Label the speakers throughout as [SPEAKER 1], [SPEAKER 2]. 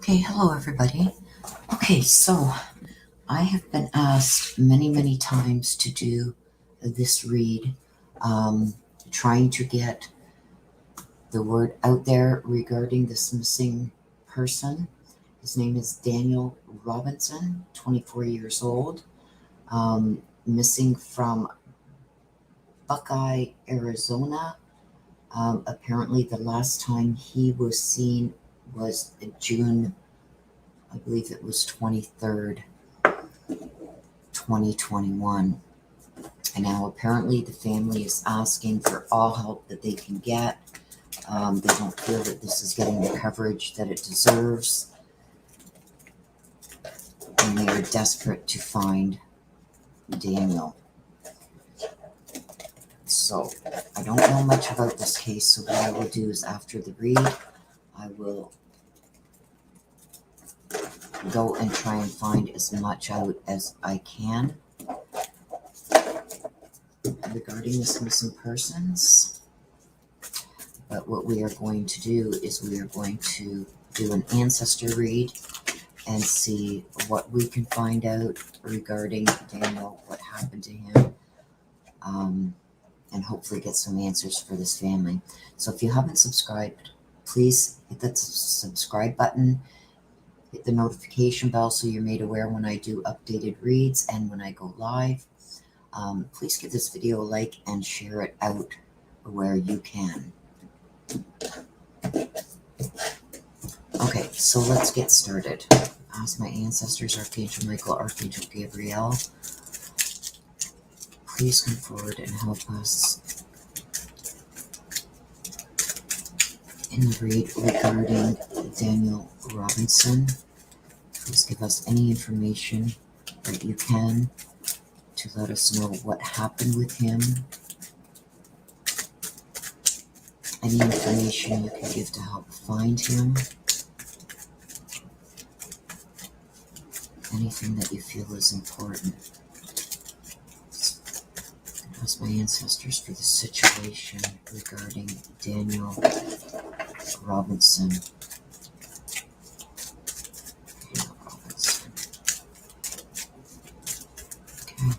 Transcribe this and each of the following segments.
[SPEAKER 1] Okay, hello everybody. Okay, so I have been asked many times to do this read, trying to get the word out there regarding this missing person. His name is Daniel Robinson, 24 years old, missing from Buckeye, Arizona. Apparently, the last time he was seen was June, I believe it was 23rd. 2021. And now apparently the family is asking for all help that they can get. They don't feel that this is getting the coverage that it deserves. And they are desperate to find Daniel. So I don't know much about this case, so what I will do is after the read, I will go and try and find as much out as I can regarding this missing persons. But what we are going to do is we are going to do an ancestor read and see what we can find out regarding Daniel, what happened to him, and hopefully get some answers for this family. So if you haven't subscribed, please hit that subscribe button, hit the notification bell so you're made aware when I do updated reads and when I go live. Please give this video a like and share it out where you can. Okay, so let's get started. Ask my ancestors, Archangel Michael, Archangel Gabriel, please come forward and help us in the read regarding Daniel Robinson. Please give us any information that you can to let us know what happened with him. Any information you can give to help find him. Anything that you feel is important. Ask my ancestors for the situation regarding Daniel Robinson. Daniel Robinson. Okay.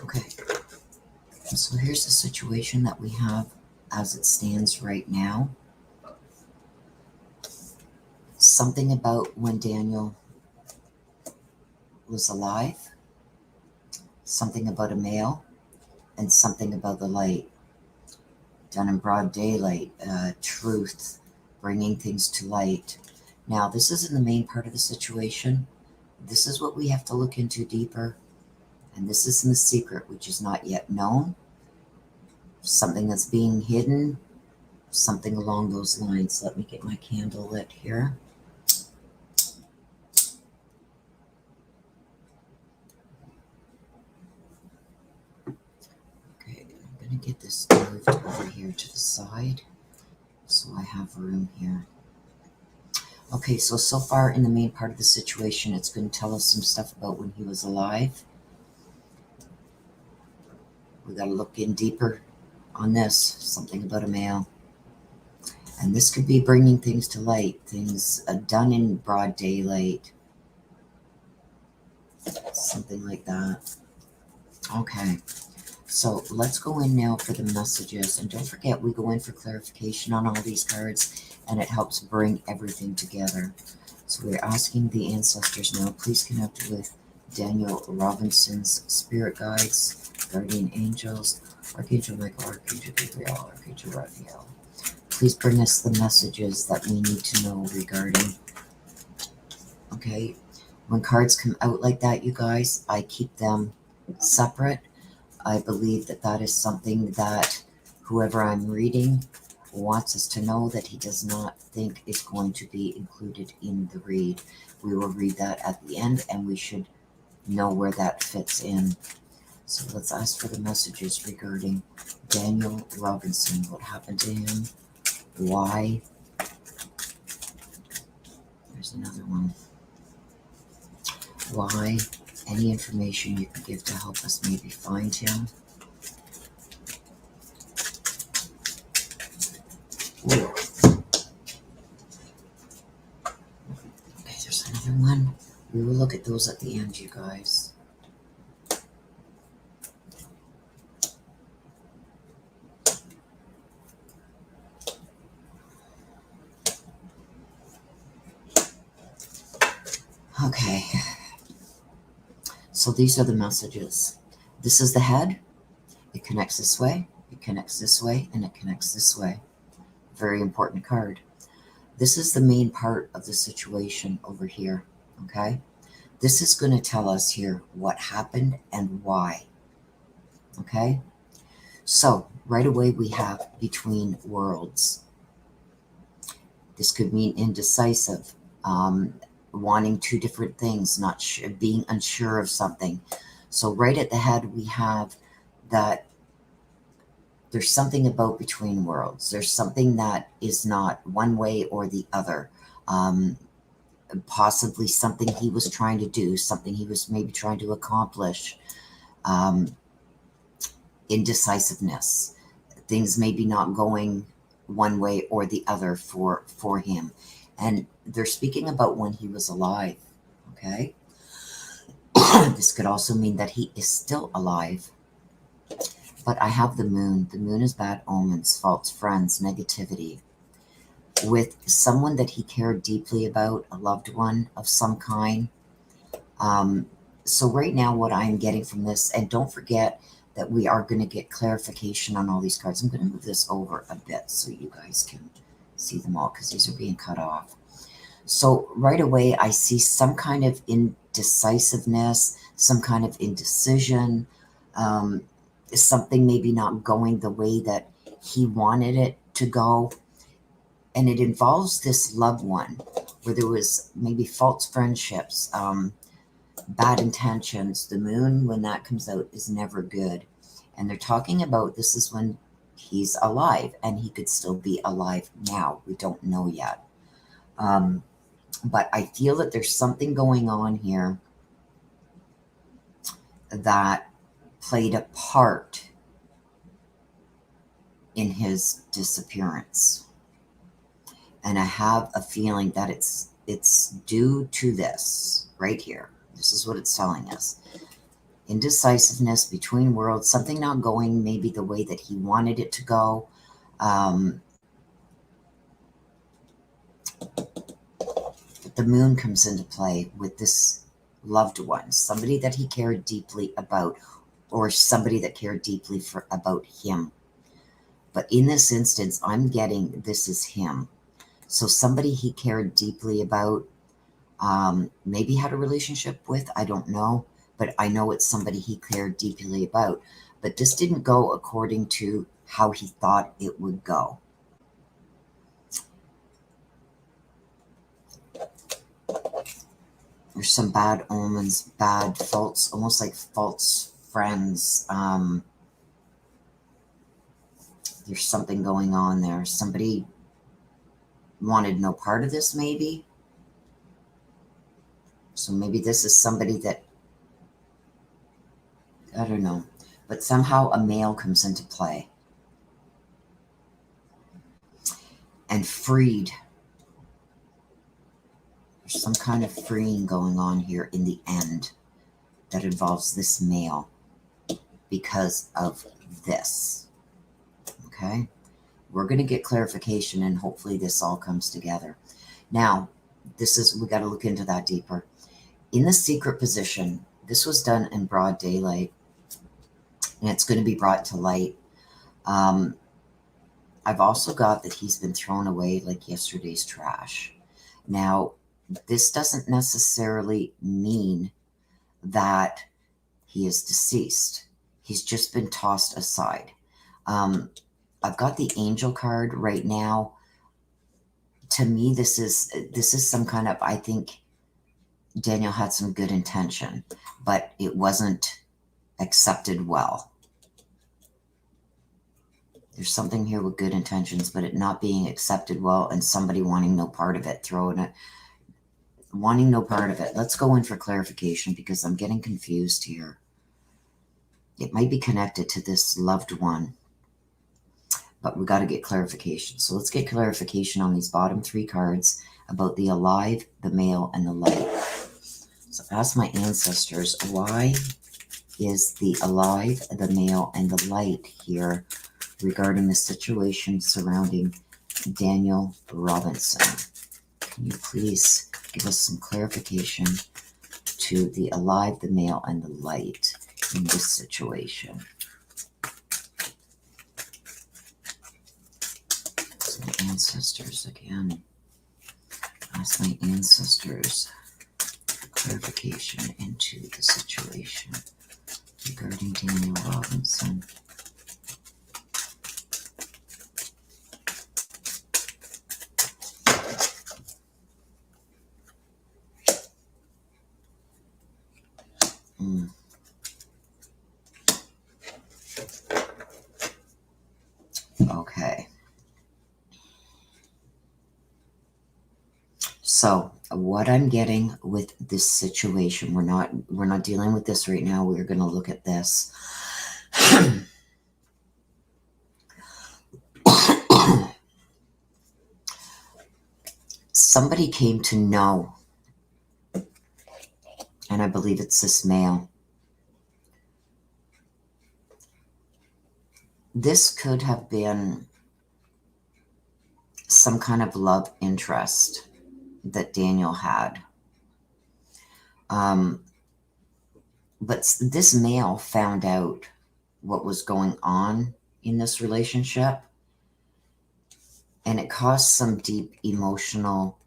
[SPEAKER 1] Okay. So here's the situation that we have as it stands right now. Something about when Daniel was alive, something about a male, and something about the light. Done in broad daylight, truth, bringing things to light. Now, this isn't the main part of the situation. This is what we have to look into deeper. And this isn't the secret, which is not yet known. Something that's being hidden, something along those lines. Let me get my candle lit here. Okay, I'm going to get this moved over here to the side so I have room here. Okay, so far in the main part of the situation, it's going to tell us some stuff about when he was alive. We got to look in deeper on this, something about a male. And this could be bringing things to light, things done in broad daylight. Something like that. Okay, so let's go in now for the messages. And don't forget, we go in for clarification on all these cards, and it helps bring everything together. So we're asking the ancestors now, please connect with Daniel Robinson's spirit guides, guardian angels, Archangel Michael, Archangel Gabriel, Archangel Raphael. Please bring us the messages that we need to know regarding. Okay, when cards come out like that, you guys, I keep them separate. I believe that that is something that whoever I'm reading wants us to know that he does not think is going to be included in the read. We will read that at the end, and we should know where that fits in. So let's ask for the messages regarding Daniel Robinson. What happened to him? Why? There's another one. Why? Any information you can give to help us maybe find him. Ooh. Okay, there's another one. We will look at those at the end, you guys. Okay. So these are the messages. This is the head. It connects this way, it connects this way, and it connects this way. Very important card. This is the main part of the situation over here, okay? This is going to tell us here what happened and why, okay? So right away we have between worlds. This could mean indecisive, wanting two different things, not being unsure of something. So right at the head we have that there's something about between worlds. There's something that is not one way or the other. Possibly something he was trying to do, something he was maybe trying to accomplish. Indecisiveness. Things maybe not going one way or the other for him. And they're speaking about when he was alive, okay? This could also mean that he is still alive. But I have the moon. The moon is bad omens, false friends, negativity. With someone that he cared deeply about, a loved one of some kind. So right now what I'm getting from this, and don't forget that we are going to get clarification on all these cards. I'm going to move this over a bit so you guys can see them all because these are being cut off. So right away I see some kind of indecisiveness, some kind of indecision, something maybe not going the way that he wanted it to go. And it involves this loved one where there was maybe false friendships, bad intentions. The moon, when that comes out, is never good. And they're talking about this is when he's alive, and he could still be alive now. We don't know yet. But I feel that there's something going on here that played a part in his disappearance. And I have a feeling that it's due to this right here. This is what it's telling us. Indecisiveness, between worlds, something not going maybe the way that he wanted it to go. The moon comes into play with this loved one, somebody that he cared deeply about, or somebody that cared deeply about him. But in this instance, I'm getting this is him. So somebody he cared deeply about, maybe had a relationship with, I don't know, but I know it's somebody he cared deeply about. But this didn't go according to how he thought it would go. There's some bad omens, bad false, almost like false friends. There's something going on there. Somebody wanted no part of this, maybe. So maybe this is somebody that, I don't know, but somehow a male comes into play. And freed. There's some kind of freeing going on here in the end that involves this male because of this. Okay? We're going to get clarification and hopefully this all comes together. Now, we got to look into that deeper. In the secret position, this was done in broad daylight and it's going to be brought to light. I've also got that he's been thrown away like yesterday's trash. Now, this doesn't necessarily mean that he is deceased. He's just been tossed aside. I've got the angel card right now. To me, this is some kind of, I think Daniel had some good intention, but it wasn't accepted well. There's something here with good intentions, but it not being accepted well and somebody wanting no part of it, wanting no part of it. Let's go in for clarification because I'm getting confused here. It might be connected to this loved one. but we got to get clarification. So let's get clarification on these bottom 3 cards about the alive, the male, and the light. So ask my ancestors, why is the alive, the male, and the light here regarding the situation surrounding Daniel Robinson? Can you please give us some clarification to the alive, the male, and the light in this situation? So my ancestors again. Ask my ancestors for clarification into the situation regarding Daniel Robinson. Okay. So what I'm getting with this situation, we're not dealing with this right now. We're going to look at this. Somebody came to know, and I believe it's this male. This could have been some kind of love interest that Daniel had. But this male found out what was going on in this relationship, and it caused some deep emotional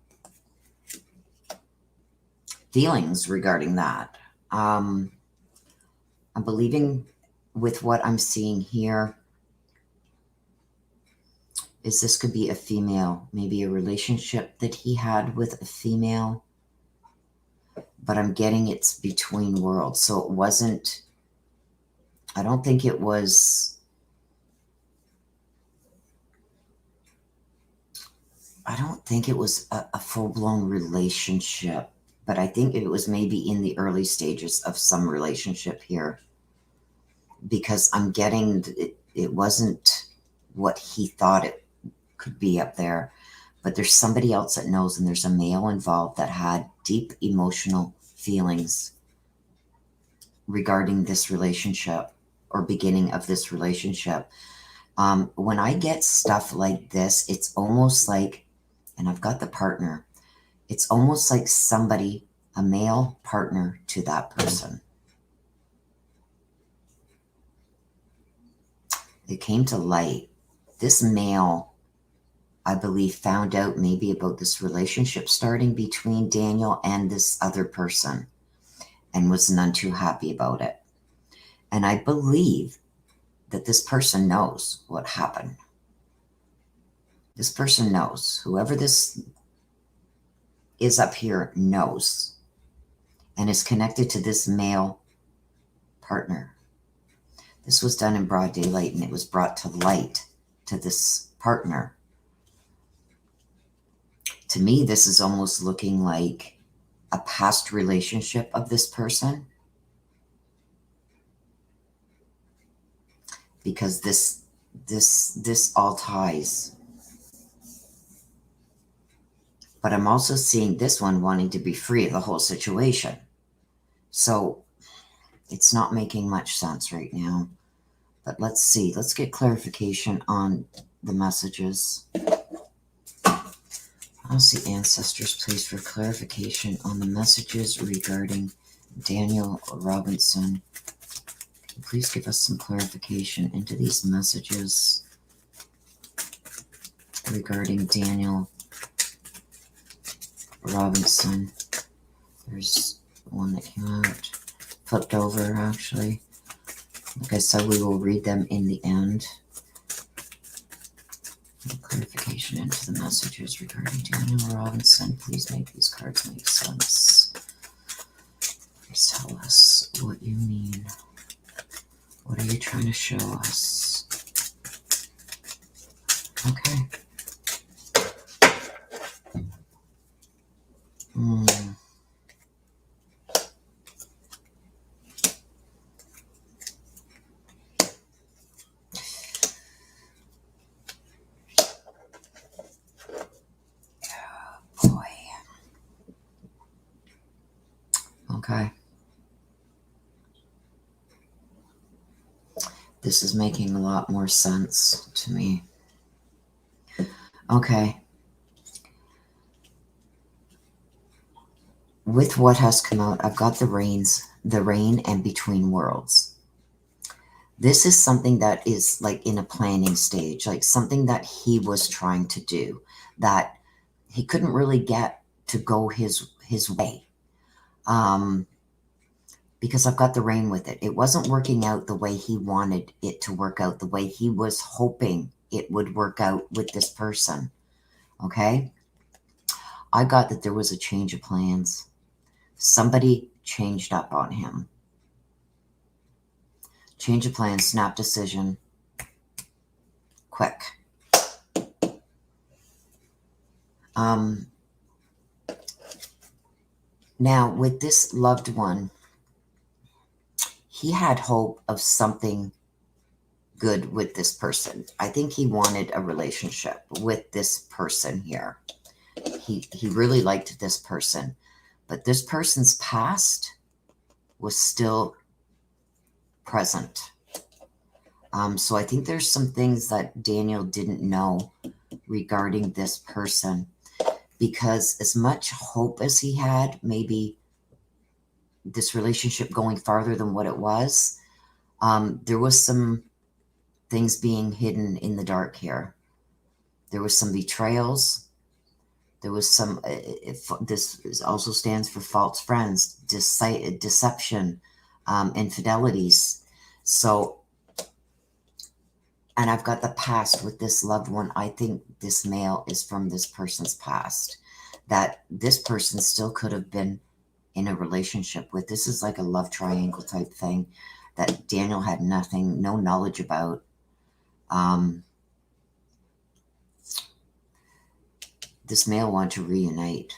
[SPEAKER 1] feelings regarding that. I'm believing with what I'm seeing here is this could be a female, maybe a relationship that he had with a female, but I'm getting it's between worlds. So it wasn't, I don't think it was, a full-blown relationship, but I think it was maybe in the early stages of some relationship here, because I'm getting it wasn't what he thought it could be up there, but there's somebody else that knows, and there's a male involved that had deep emotional feelings regarding this relationship or beginning of this relationship. When I get stuff like this, it's almost like, and I've got the partner, it's almost like somebody, a male partner to that person. It came to light. This male, I believe, found out maybe about this relationship starting between Daniel and this other person and was none too happy about it. And I believe that this person knows what happened. This person knows. Whoever this is up here knows and is connected to this male partner. This was done in broad daylight, and it was brought to light to this partner. To me, this is almost looking like a past relationship of this person, because this all ties. But I'm also seeing this one wanting to be free of the whole situation. So it's not making much sense right now. But let's see. Let's get clarification on the messages. I'll see ancestors, please, for clarification on the messages regarding Daniel Robinson. Can you please give us some clarification into these messages regarding Daniel Robinson? There's one that came out, flipped over actually. Like I said, we will read them in the end. Clarification into the messages regarding Daniel Robinson. Please make these cards make sense. Please tell us what you mean. What are you trying to show us? Okay. Okay. This is making a lot more sense to me. Okay. With what has come out, I've got the rain and between worlds. This is something that is like in a planning stage, like something that he was trying to do that he couldn't really get to go his way. Because I've got the rain with it. It wasn't working out the way he wanted it to work out, the way he was hoping it would work out with this person. Okay? I got that there was a change of plans. Somebody changed up on him. Change of plans, snap decision, quick. Now, with this loved one, he had hope of something good with this person. I think he wanted a relationship with this person here. He really liked this person, but this person's past was still present. So I think there's some things that Daniel didn't know regarding this person, because as much hope as he had, maybe this relationship going farther than what it was, there was some things being hidden in the dark here. There was some betrayals. There was some, this also stands for false friends, deception, infidelities. So, and I've got the past with this loved one. I think this male is from this person's past, that this person still could have been in a relationship with. This is like a love triangle type thing that Daniel had no knowledge about. This male wanted to reunite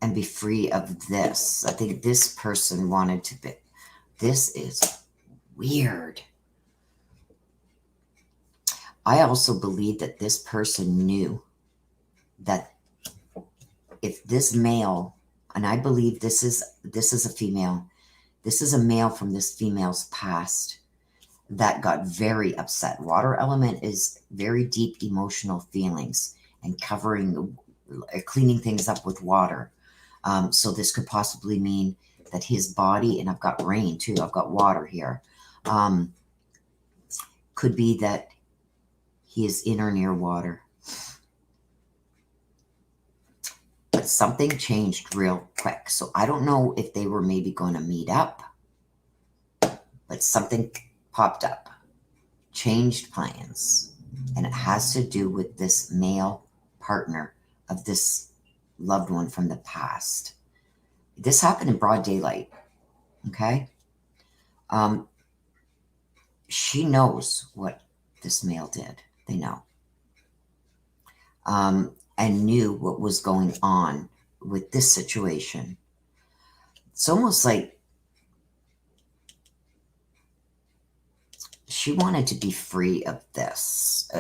[SPEAKER 1] and be free of this. I think this person wanted to be. This is weird. I also believe that this person knew that if this male, and I believe this is a female, this is a male from this female's past that got very upset. Water element is very deep emotional feelings and cleaning things up with water. So this could possibly mean that his body, and I've got rain too, I've got water here, could be that he is in or near water. But something changed real quick. So I don't know if they were maybe going to meet up, but something popped up, changed plans, and it has to do with this male partner of this loved one from the past. This happened in broad daylight, okay? She knows what this male did. They know. And knew what was going on with this situation. It's almost like she wanted to be free of this,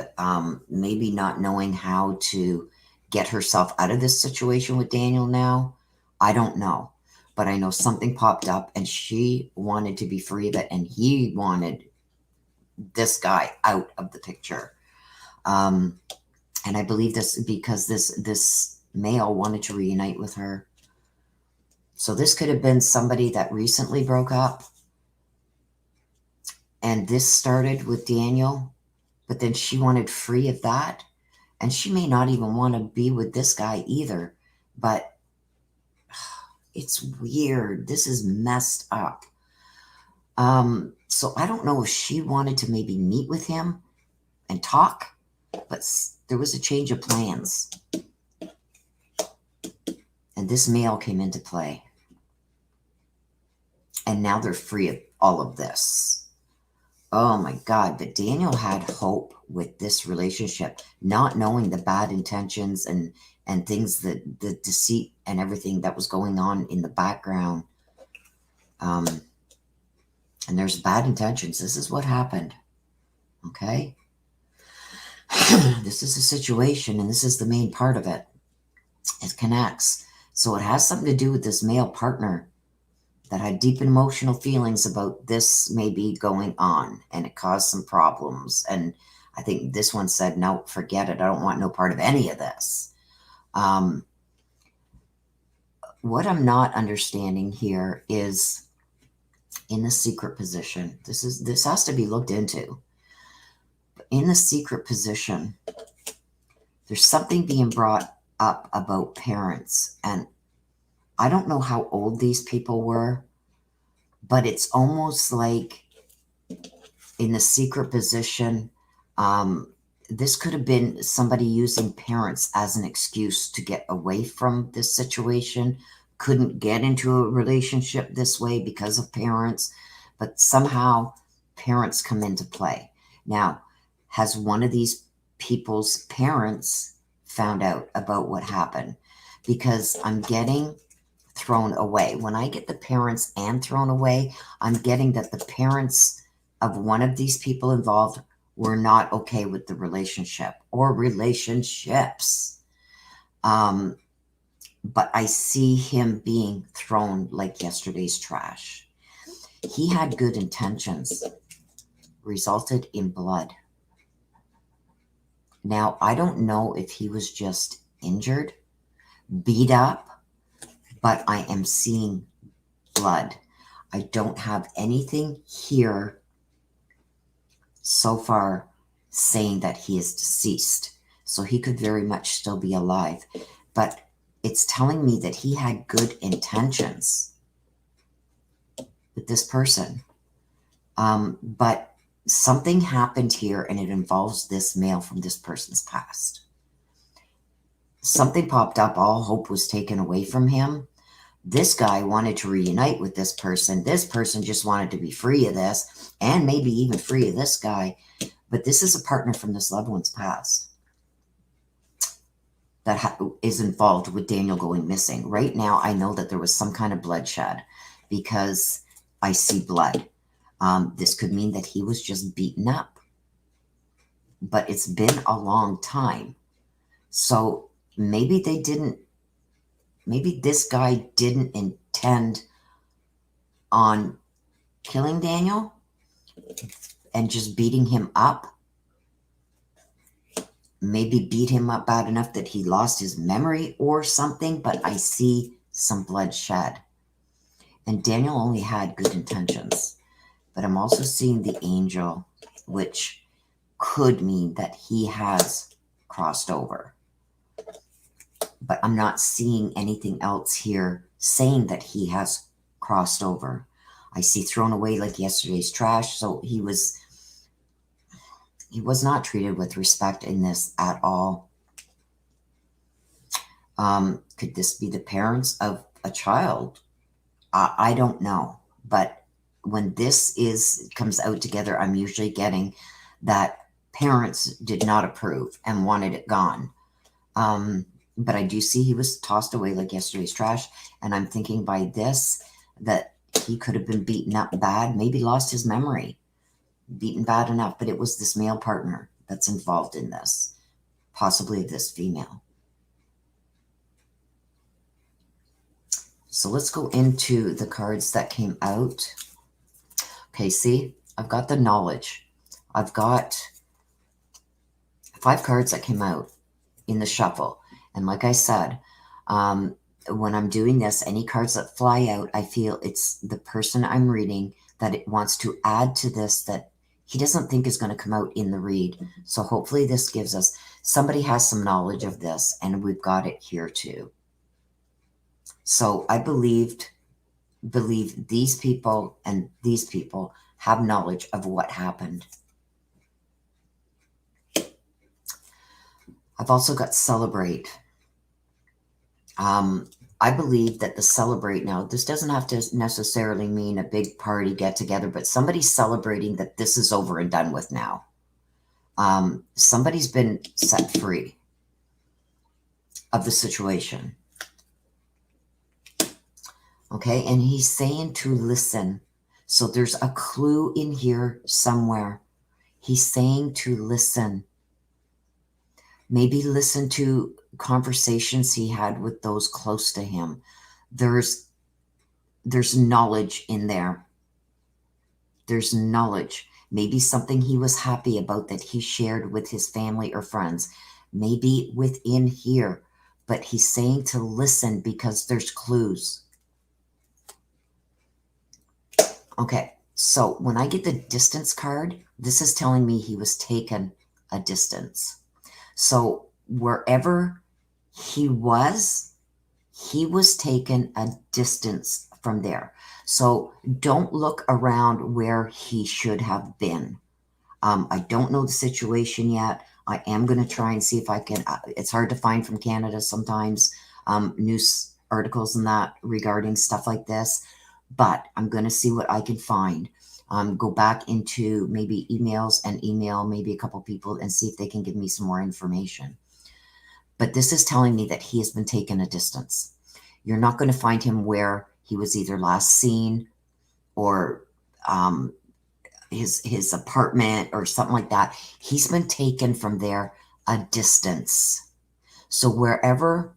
[SPEAKER 1] maybe not knowing how to get herself out of this situation with Daniel now. I don't know, but I know something popped up and she wanted to be free of it, and he wanted this guy out of the picture. And I believe this because this male wanted to reunite with her. So this could have been somebody that recently broke up. And this started with Daniel, but then she wanted free of that. And she may not even want to be with this guy either. But it's weird. This is messed up. So I don't know if she wanted to maybe meet with him and talk, but there was a change of plans. And this male came into play. And now they're free of all of this. Oh my God. But Daniel had hope with this relationship, not knowing the bad intentions and things, that the deceit and everything that was going on in the background. And there's bad intentions. This is what happened. Okay. This is a situation, and this is the main part of it. It connects. So it has something to do with this male partner that had deep emotional feelings about this maybe going on, and it caused some problems. And I think this one said, no, forget it. I don't want no part of any of this. What I'm not understanding here is in the secret position. This has to be looked into. In the secret position, there's something being brought up about parents, and I don't know how old these people were, but it's almost like in the secret position, this could have been somebody using parents as an excuse to get away from this situation, couldn't get into a relationship this way because of parents, but somehow parents come into play. Now, has one of these people's parents found out about what happened? Because I'm getting thrown away. When I get the parents and thrown away, I'm getting that the parents of one of these people involved were not okay with the relationship or relationships. But I see him being thrown like yesterday's trash. He had good intentions, resulted in blood. Now, I don't know if he was just injured, beat up, but I am seeing blood. I don't have anything here so far saying that he is deceased. So he could very much still be alive. But it's telling me that he had good intentions with this person. But something happened here, and it involves this male from this person's past. Something popped up. All hope was taken away from him. This guy wanted to reunite with this person. This person just wanted to be free of this, and maybe even free of this guy. But this is a partner from this loved one's past that is involved with Daniel going missing. Right now, I know that there was some kind of bloodshed because I see blood. This could mean that he was just beaten up. But it's been a long time. So maybe this guy didn't intend on killing Daniel and just beating him up. Maybe beat him up bad enough that he lost his memory or something, but I see some bloodshed. And Daniel only had good intentions. But I'm also seeing the angel, which could mean that he has crossed over. But I'm not seeing anything else here saying that he has crossed over. I see thrown away like yesterday's trash. So he was not treated with respect in this at all. Could this be the parents of a child? I don't know. But when this comes out together, I'm usually getting that parents did not approve and wanted it gone. But I do see he was tossed away like yesterday's trash. And I'm thinking by this that he could have been beaten up bad, maybe lost his memory, beaten bad enough. But it was this male partner that's involved in this, possibly this female. So let's go into the cards that came out. Okay, see, I've got the knowledge. I've got 5 cards that came out in the shuffle. And like I said, when I'm doing this, any cards that fly out, I feel it's the person I'm reading that it wants to add to this that he doesn't think is going to come out in the read. So hopefully this gives us, somebody has some knowledge of this, and we've got it here too. So I believe these people and these people have knowledge of what happened. I've also got celebrate. I believe that the celebrate, now this doesn't have to necessarily mean a big party get together, but somebody's celebrating that this is over and done with now. Somebody's been set free of the situation. Okay, and he's saying to listen. So there's a clue in here somewhere. He's saying to listen. Maybe listen to conversations he had with those close to him. There's knowledge in there. There's knowledge. Maybe something he was happy about that he shared with his family or friends. Maybe within here. But he's saying to listen because there's clues. Okay, so when I get the distance card, this is telling me he was taken a distance. So wherever he was taken a distance from there. So don't look around where he should have been. I don't know the situation yet. I am going to try and see if I can. It's hard to find from Canada sometimes, news articles and that regarding stuff like this. But I'm going to see what I can find. Go back into maybe emails and email maybe a couple people and see if they can give me some more information. But this is telling me that he has been taken a distance. You're not going to find him where he was either last seen or his apartment or something like that. He's been taken from there a distance. So wherever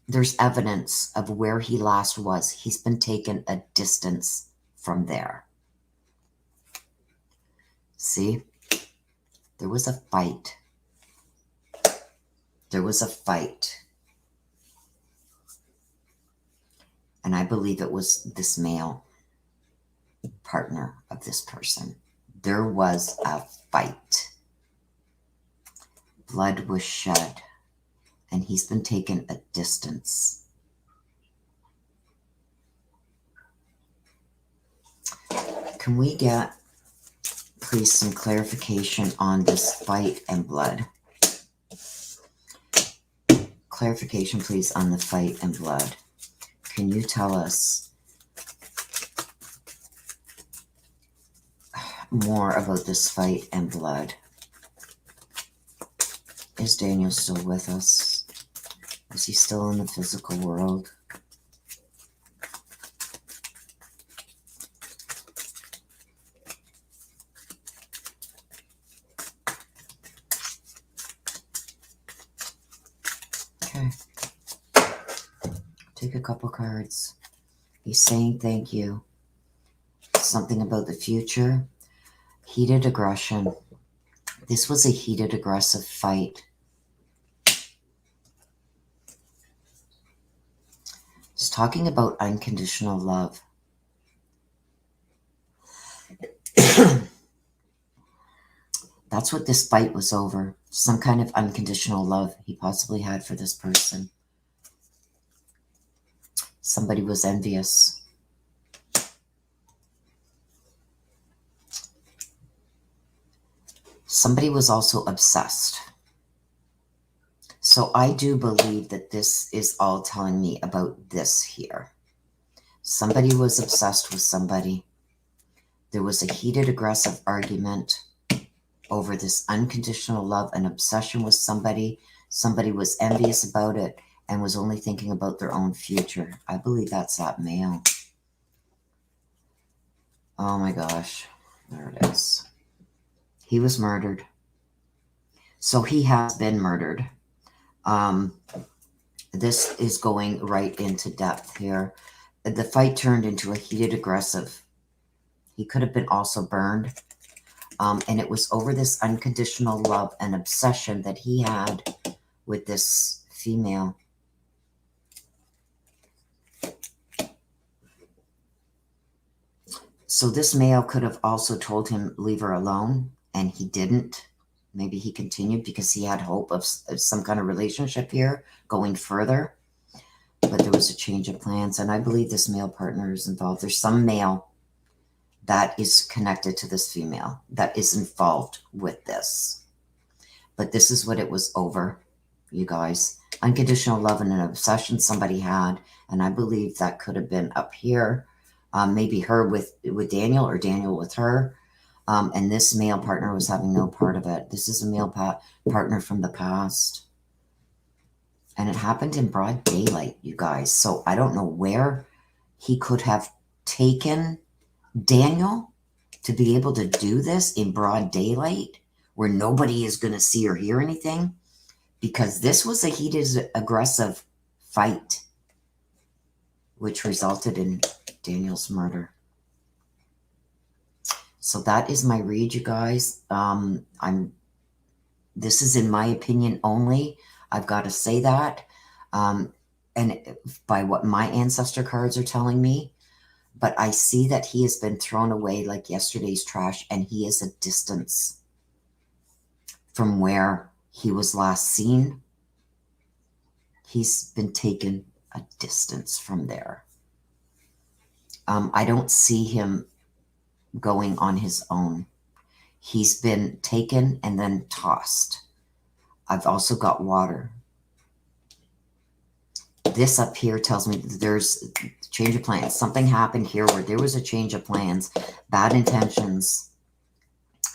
[SPEAKER 1] there's evidence of where he last was, he's been taken a distance from there. See? There was a fight. There was a fight. And I believe it was this male partner of this person. There was a fight. Blood was shed. And he's been taken a distance. Can we get, please, some clarification on this fight and blood? Clarification, please, on the fight and blood. Can you tell us more about this fight and blood? Is Daniel still with us? Is he still in the physical world? Okay. Take a couple cards. He's saying thank you. Something about the future. Heated aggression. This was a heated, aggressive fight. He's talking about unconditional love. That's what this fight was over. Some kind of unconditional love he possibly had for this person. Somebody was envious. Somebody was also obsessed. So I do believe that this is all telling me about this here. Somebody was obsessed with somebody. There was a heated, aggressive argument over this unconditional love and obsession with somebody. Somebody was envious about it and was only thinking about their own future. I believe that's that male. Oh my gosh. There it is. He was murdered. So he has been murdered. This is going right into depth here. The fight turned into a heated, aggressive. He could have been also burned. And it was over this unconditional love and obsession that he had with this female. So this male could have also told him, leave her alone, and he didn't. Maybe he continued because he had hope of some kind of relationship here going further. But there was a change of plans, and I believe this male partner is involved. There's some male that is connected to this female that is involved with this. But this is what it was over, you guys. Unconditional love and an obsession somebody had, and I believe that could have been up here. Maybe her with Daniel or Daniel with her. And this male partner was having no part of it. This is a male partner from the past. And it happened in broad daylight, you guys. So I don't know where he could have taken Daniel to be able to do this in broad daylight where nobody is going to see or hear anything. because this was a heated, aggressive fight, which resulted in Daniel's murder. So that is my read, you guys. This is in my opinion only. I've got to say that. And by what my ancestor cards are telling me, but I see that he has been thrown away like yesterday's trash, and he is a distance from where he was last seen. He's been taken a distance from there. I don't see him going on his own. He's been taken and then tossed. I've also got water. This up here tells me that there's a change of plans. Something happened here where there was a change of plans, bad intentions.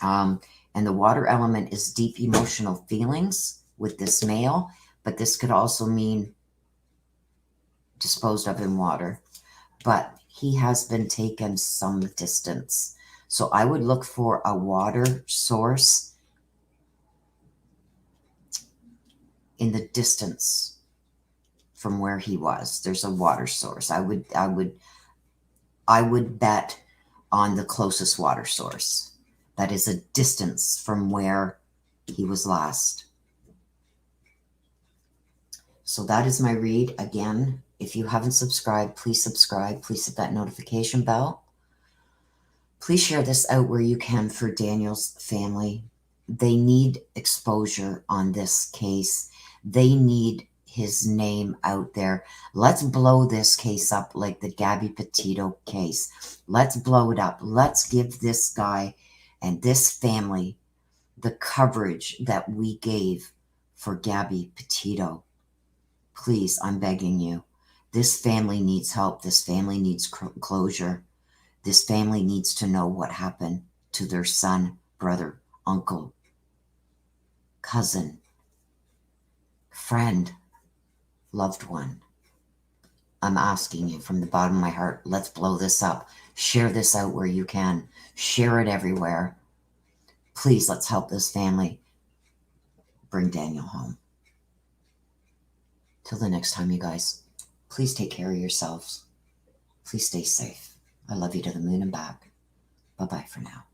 [SPEAKER 1] And the water element is deep emotional feelings with this male, but this could also mean disposed of in water. But he has been taken some distance. So I would look for a water source in the distance from where he was. There's a water source. I would bet on the closest water source. That is a distance from where he was last. So that is my read. Again, if you haven't subscribed, please subscribe. Please hit that notification bell. Please share this out where you can for Daniel's family. They need exposure on this case. They need his name out there. Let's blow this case up like the Gabby Petito case. Let's blow it up. Let's give this guy and this family the coverage that we gave for Gabby Petito. Please, I'm begging you. This family needs help. This family needs closure. This family needs to know what happened to their son, brother, uncle, cousin, friend, loved one. I'm asking you from the bottom of my heart, let's blow this up. Share this out where you can. Share it everywhere. Please, let's help this family bring Daniel home. Till the next time, you guys, please take care of yourselves. Please stay safe. I love you to the moon and back. Bye-bye for now.